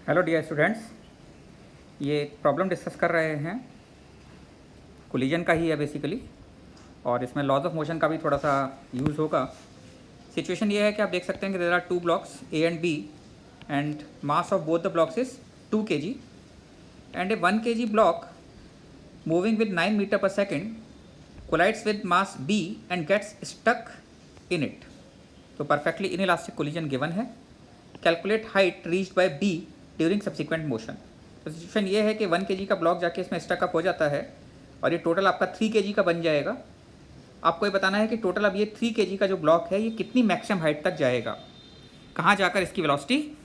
Hello dear students, ये problem discuss कर रहे हैं, कोलिजन का ही है बेसिकली, और इसमें लॉज ऑफ मोशन का भी थोड़ा सा यूज़ होगा। सिचुएशन ये है कि आप देख सकते हैं कि there are two blocks A and B and mass of both the blocks is 2 kg and a 1 kg block moving with 9 metre पर second collides with mass B and gets stuck in it. तो perfectly inelastic collision given है। Calculate height reached by B during subsequent motion. तो situation ये है कि 1 kg का block जाके इसमें स्टक अप हो जाता है और ये टोटल आपका 3 kg का बन जाएगा। आपको ये बताना है कि टोटल अब ये 3 kg का जो ब्लॉक है ये कितनी मैक्सिमम हाइट तक जाएगा, कहाँ जाकर इसकी वेलोसिटी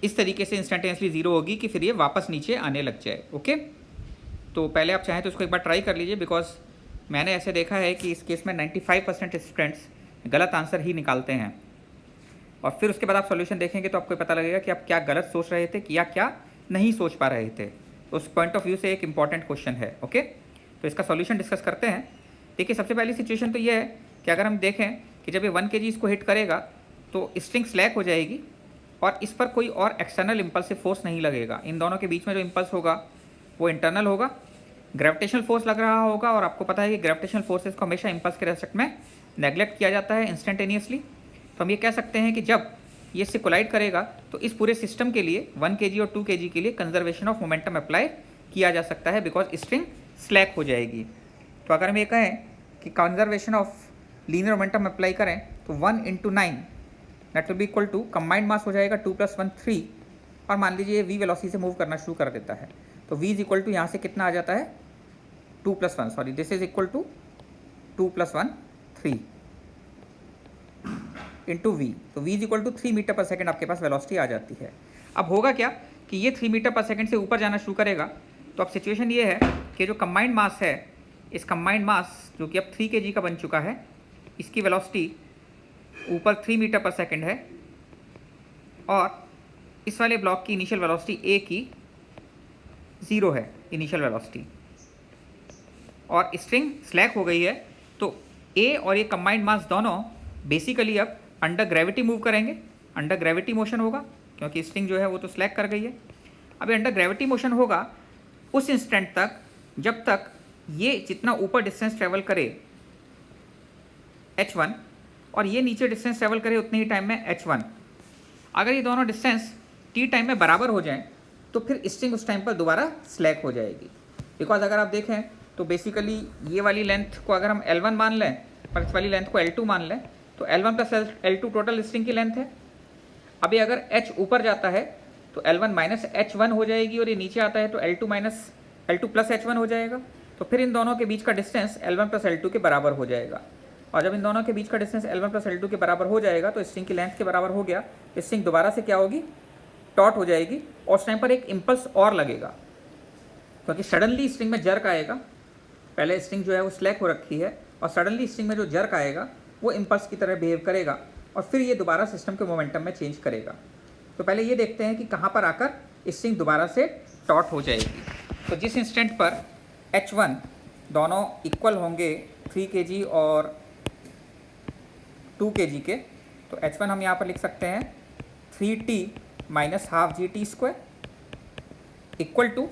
इस तरीके से इंस्टेंटेनियसली ज़ीरो होगी कि फिर ये वापस नीचे आने लग जाए। ओके, तो पहले आप चाहें तो इसको एक बार ट्राई कर लीजिए, बिकॉज मैंने ऐसे देखा है कि इस केस में 95% स्टूडेंट्स गलत आंसर ही निकालते हैं, और फिर उसके बाद आप सॉल्यूशन देखेंगे तो आपको पता लगेगा कि आप क्या गलत सोच रहे थे या क्या नहीं सोच पा रहे थे। तो उस पॉइंट ऑफ व्यू से एक इंपॉर्टेंट क्वेश्चन है। ओके, तो इसका सॉल्यूशन डिस्कस करते हैं। देखिए, सबसे पहली सिचुएशन तो ये है कि अगर हम देखें कि जब ये 1 kg इसको हिट करेगा तो स्ट्रिंग स्लैक हो जाएगी और इस पर कोई और एक्सटर्नल इम्पल्सिव फोर्स नहीं लगेगा। इन दोनों के बीच में जो इम्पल्स होगा वो इंटरनल होगा, ग्रेविटेशनल फोर्स लग रहा होगा, और आपको पता है कि ग्रेविटेशनल फोर्सेस को हमेशा इम्पल्स के रेस्पेक्ट में नेग्लेक्ट किया जाता है इंस्टेंटेनियसली। तो हम ये कह सकते हैं कि जब ये इससे कोलाइड करेगा तो इस पूरे सिस्टम के लिए 1 kg और 2 kg के लिए कंजर्वेशन ऑफ मोमेंटम अप्लाई किया जा सकता है, बिकॉज स्ट्रिंग स्लैक हो जाएगी। तो अगर हम ये कहें कि conservation of linear momentum apply करें तो 1 × 9 that will be equal to combined mass हो जाएगा 2 + 1 3, और मान लीजिए v वेलोसिटी से मूव करना शुरू कर देता है तो v इज इक्वल टू यहाँ से कितना आ जाता है 2 + 1, sorry this is equal to 2 + 1 3 into v. तो v is equal to 3 metre पर सेकेंड आपके पास वेलोसिटी आ जाती है। अब होगा क्या कि ये 3 मीटर पर सेकेंड से ऊपर जाना शुरू करेगा। तो अब सिचुएशन ये है कि जो कंबाइंड मास है, इस कंबाइंड मास जो कि अब 3 kg का बन चुका है, इसकी वेलोसिटी ऊपर 3 मीटर पर सेकेंड है, और इस वाले ब्लॉक की इनिशियल वेलोसिटी a की 0 है इनिशियल वेलोसिटी, और स्ट्रिंग स्लैक हो गई है। तो a और ये कंबाइंड मास दोनों बेसिकली अब अंडर ग्रेविटी मूव करेंगे, अंडर ग्रेविटी मोशन होगा क्योंकि स्ट्रिंग जो है वो तो स्लैक कर गई है। अब ये अंडर ग्रेविटी मोशन होगा उस इंस्टेंट तक जब तक ये जितना ऊपर डिस्टेंस ट्रेवल करे h1 और ये नीचे डिस्टेंस ट्रेवल करे उतने ही टाइम में h1। अगर ये दोनों डिस्टेंस t टाइम में बराबर हो जाएं तो फिर स्ट्रिंग उस टाइम पर दोबारा स्लैक हो जाएगी। बिकॉज अगर आप देखें तो बेसिकली ये वाली लेंथ को अगर हम L1 मान लें और इस वाली लेंथ को L2 मान लें तो L1 + L2 टोटल स्ट्रिंग की लेंथ है। अभी अगर h ऊपर जाता है तो L1 - h1 हो जाएगी, और ये नीचे आता है तो L2 + h1 हो जाएगा। तो फिर इन दोनों के बीच का डिस्टेंस L1 + L2 के बराबर हो जाएगा, और जब इन दोनों के बीच का डिस्टेंस L1 + L2 के बराबर हो जाएगा तो स्ट्रिंग की लेंथ के बराबर हो गया। स्ट्रिंग दोबारा से क्या होगी, टॉट हो जाएगी, और उस टाइम पर एक इम्पल्स और लगेगा क्योंकि सडनली स्ट्रिंग में जर्क आएगा। पहले स्ट्रिंग जो है वो स्लैक हो रखी है, और सडनली स्ट्रिंग में जो जर्क आएगा वो इम्पल्स की तरह बिहेव करेगा, और फिर ये दोबारा सिस्टम के मोमेंटम में चेंज करेगा। तो पहले ये देखते हैं कि कहाँ पर आकर स्ट्रिंग दोबारा से टॉट हो जाएगी। तो जिस इंस्टेंट पर h1 दोनों इक्वल होंगे 3 kg और 2 kg के, तो h1 हम यहाँ पर लिख सकते हैं 3t - ½ gt² equal to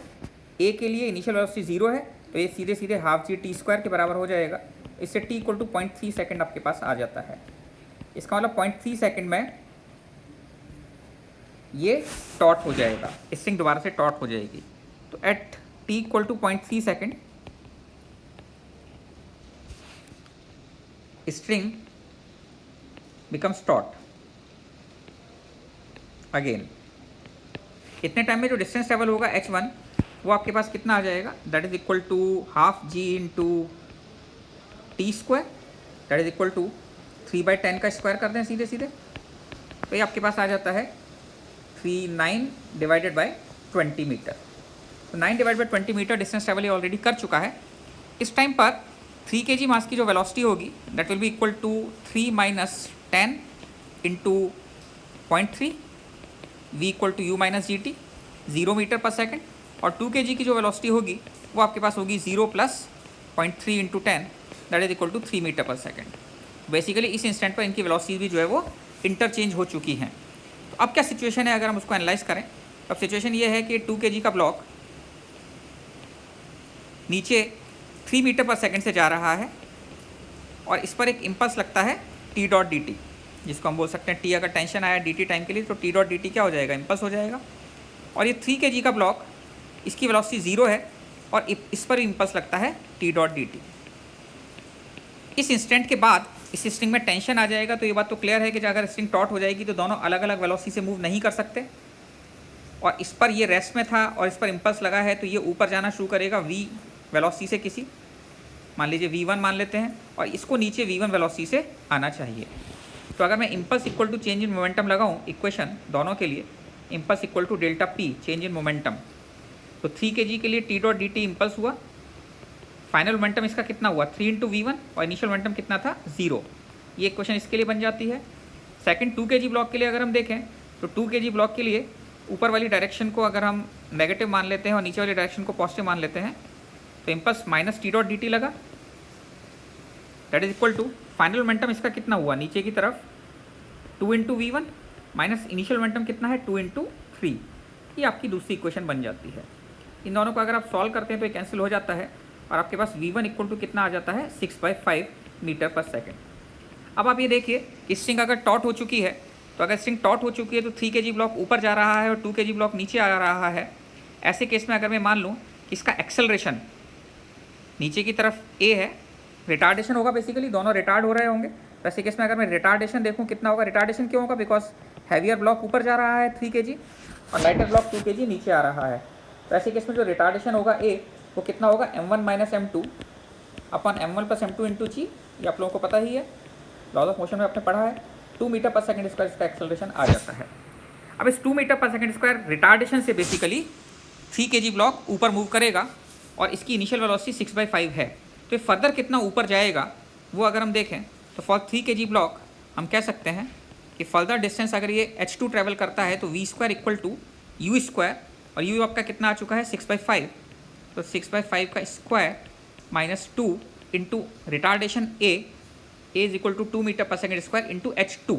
a के लिए इनिशियल वेलोसिटी 0 है तो ये सीधे सीधे ½ gt² के बराबर हो जाएगा। इससे t = 0.3 सेकेंड आपके पास आ जाता है। इसका मतलब 0.3 सेकेंड में ये टॉट हो जाएगा, स्ट्रिंग दोबारा से टॉट हो जाएगी। तो at t = 0.3 second string becomes taut again. इतने टाइम में जो डिस्टेंस ट्रेवल होगा h1 वो आपके पास कितना आ जाएगा, that is equal to ½ g × t², that is equal to 3/10 का स्क्वायर कर दें सीधे सीधे, तो ये आपके पास आ जाता है 39 / 20 मीटर। तो 9 / 20 मीटर डिस्टेंस ट्रेवल ये ऑलरेडी कर चुका है। इस टाइम पर 3 kg मास की जो वेलोसिटी होगी that will be equal to 3 - 10 × 0.3 v = u - gt 0 metre पर सेकेंड, और 2 kg की जो वेलोसिटी होगी वो आपके पास होगी 0 + 0.3 × 10 that is equal to 3 metre पर सेकेंड। बेसिकली इस इंस्टेंट पर इनकी वेलोसिटी भी जो है वो इंटरचेंज हो चुकी हैं। तो अब क्या सिचुएशन है अगर हम उसको एनालाइज करें अब सिचुएशन ये है कि 2 kg का ब्लॉक नीचे 3 मीटर पर सेकंड से जा रहा है और इस पर एक इम्पल्स लगता है टी डॉट डी टी, जिसको हम बोल सकते हैं टी अगर टेंशन आया डी टी टाइम के लिए तो टी डॉट डी टी क्या हो जाएगा, इम्पल्स हो जाएगा। और ये 3 kg का ब्लॉक, इसकी वेलोसिटी 0 है और इस पर इम्पल्स लगता है टी डॉट डी टी। इस इंस्टेंट के बाद इस स्ट्रिंग में टेंशन आ जाएगा, तो ये बात तो क्लियर है कि अगर स्ट्रिंग टॉट हो जाएगी तो दोनों अलग अलग वेलोसिटी से मूव नहीं कर सकते। और इस पर ये रेस्ट में था और इस पर इम्पल्स लगा है, तो ये ऊपर जाना शुरू करेगा v वेलोसिटी से, किसी मान लीजिए v1 मान लेते हैं, और इसको नीचे v1 वेलोसिटी से आना चाहिए। तो अगर मैं impulse equal to change in momentum लगाऊँ इक्वेशन दोनों के लिए, impulse equal to delta p change in momentum, तो 3 kg के लिए t dot d t impulse हुआ, फाइनल मोमेंटम इसका कितना हुआ 3 इंटू वी वन, और इनिशियल मोमेंटम कितना था 0। ये इक्वेशन इसके लिए बन जाती है। सेकंड 2 kg ब्लॉक के लिए अगर हम देखें तो 2 kg ब्लॉक के लिए ऊपर वाली डायरेक्शन को अगर हम नेगेटिव मान लेते हैं और नीचे वाली डायरेक्शन को पॉजिटिव मान लेते हैं, तो impulse minus T dot d t लगा, that is equal to final momentum इसका कितना हुआ नीचे की तरफ 2 into v one minus initial momentum कितना है 2 इंटू 3। ये आपकी दूसरी इक्वेशन बन जाती है। इन दोनों को अगर आप सॉल्व करते हैं तो ये कैंसिल हो जाता है और आपके पास v1 इक्वल टू कितना आ जाता है 6/5 मीटर पर सेकेंड। अब आप ये देखिए कि स्ट्रिंग अगर टॉट हो चुकी है, तो अगर स्ट्रिंग टॉट हो चुकी है तो 3 kg ब्लॉक ऊपर जा रहा है और 2 kg ब्लॉक नीचे आ रहा है। ऐसे केस में अगर मैं मान लूँ कि इसका एक्सेलरेशन नीचे की तरफ a है, रिटार्डेशन होगा, बेसिकली दोनों रिटार्ड हो रहे होंगे। तो ऐसे केस में अगर मैं रिटार्डेशन देखूँ कितना होगा, रिटार्डेशन क्यों होगा, बिकॉज हैवियर ब्लॉक ऊपर जा रहा है 3 kg और लाइटर ब्लॉक 2 kg नीचे आ रहा है। तो ऐसे केस में जो रिटार्डेशन होगा a वो कितना होगा m1 माइनस m2 अपन m1 प्लस m2 इंटू जी, ये आप लोगों को पता ही है, लॉज ऑफ मोशन में आपने पढ़ा है। 2 मीटर पर सेकंड स्क्वायर इसका एक्सेलरेशन आ जाता है। अब इस 2 मीटर पर सेकंड स्क्वायर रिटार्डेशन से बेसिकली 3 kg ब्लॉक ऊपर मूव करेगा और इसकी इनिशियल वेलोसिटी 6/5 है। तो ये फर्दर कितना ऊपर जाएगा वो अगर हम देखें तो फॉर 3 kg ब्लॉक हम कह सकते हैं कि फर्दर डिस्टेंस अगर ये h2 ट्रैवल करता है तो v square equal to u square, और u आपका कितना आ चुका है 6/5, तो 6/5 का square minus 2 into retardation a is equal to 2 metre पर सेकेंड स्क्वायर इंटू h2।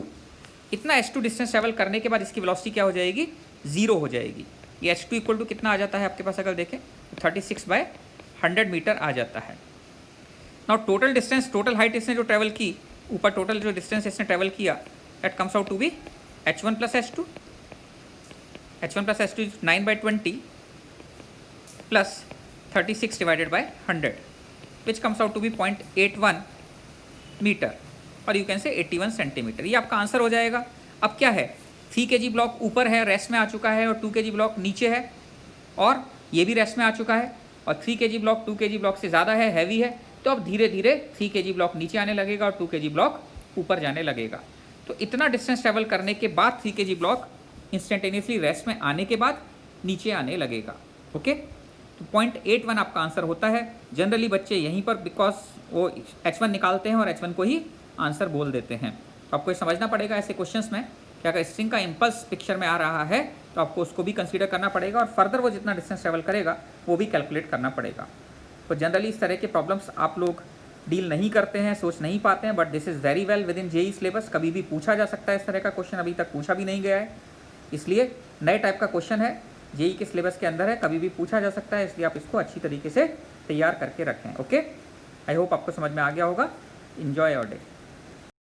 इतना h2 डिस्टेंस ट्रैवल करने के बाद इसकी वेलोसिटी क्या हो जाएगी 0 हो जाएगी। ये h2 इक्वल टू कितना आ जाता है आपके पास अगर देखें तो 36/100 मीटर आ जाता है। Now total distance, total height इसने जो ट्रैवल की ऊपर, टोटल जो डिस्टेंस इसने ट्रैवल किया that comes out to be h1 plus h2। h1 plus h2 is 9/20 plus 36 divided by 100 which comes out to be 0.81 metre और यू कैन से 81 सेंटीमीटर। ये आपका आंसर हो जाएगा। अब क्या है 3 kg ब्लॉक ऊपर है, रेस्ट में आ चुका है, और 2 kg ब्लॉक नीचे है और ये भी रेस्ट में आ चुका है, और 3 kg ब्लॉक 2 kg ब्लॉक से ज़्यादा है, हैवी है। तो अब धीरे धीरे 3 kg ब्लॉक नीचे आने लगेगा और 2 kg ब्लॉक ऊपर जाने लगेगा। तो इतना डिस्टेंस ट्रैवल करने के बाद 3 kg ब्लॉक इंस्टेंटेनियसली रेस्ट में आने के बाद नीचे आने लगेगा। ओके, तो 0.81 आपका आंसर होता है। जनरली बच्चे यहीं पर बिकॉज वो h1 निकालते हैं और h1 को ही आंसर बोल देते हैं। तो आपको ये समझना पड़ेगा ऐसे क्वेश्चंस में कि अगर स्ट्रिंग का इम्पल्स पिक्चर में आ रहा है तो आपको उसको भी कंसीडर करना पड़ेगा और फर्दर वो जितना डिस्टेंस ट्रैवल करेगा वो भी कैलकुलेट करना पड़ेगा। तो जनरली इस तरह के प्रॉब्लम्स आप लोग डील नहीं करते हैं, सोच नहीं पाते हैं, but this is very well within JEE syllabus. कभी भी पूछा जा सकता है इस तरह का क्वेश्चन, अभी तक पूछा भी नहीं गया है, इसलिए नए टाइप का क्वेश्चन है, जेई के सिलेबस के अंदर है, कभी भी पूछा जा सकता है, इसलिए आप इसको अच्छी तरीके से तैयार करके रखें। ओके, आई होप आपको समझ में आ गया होगा। Enjoy your day.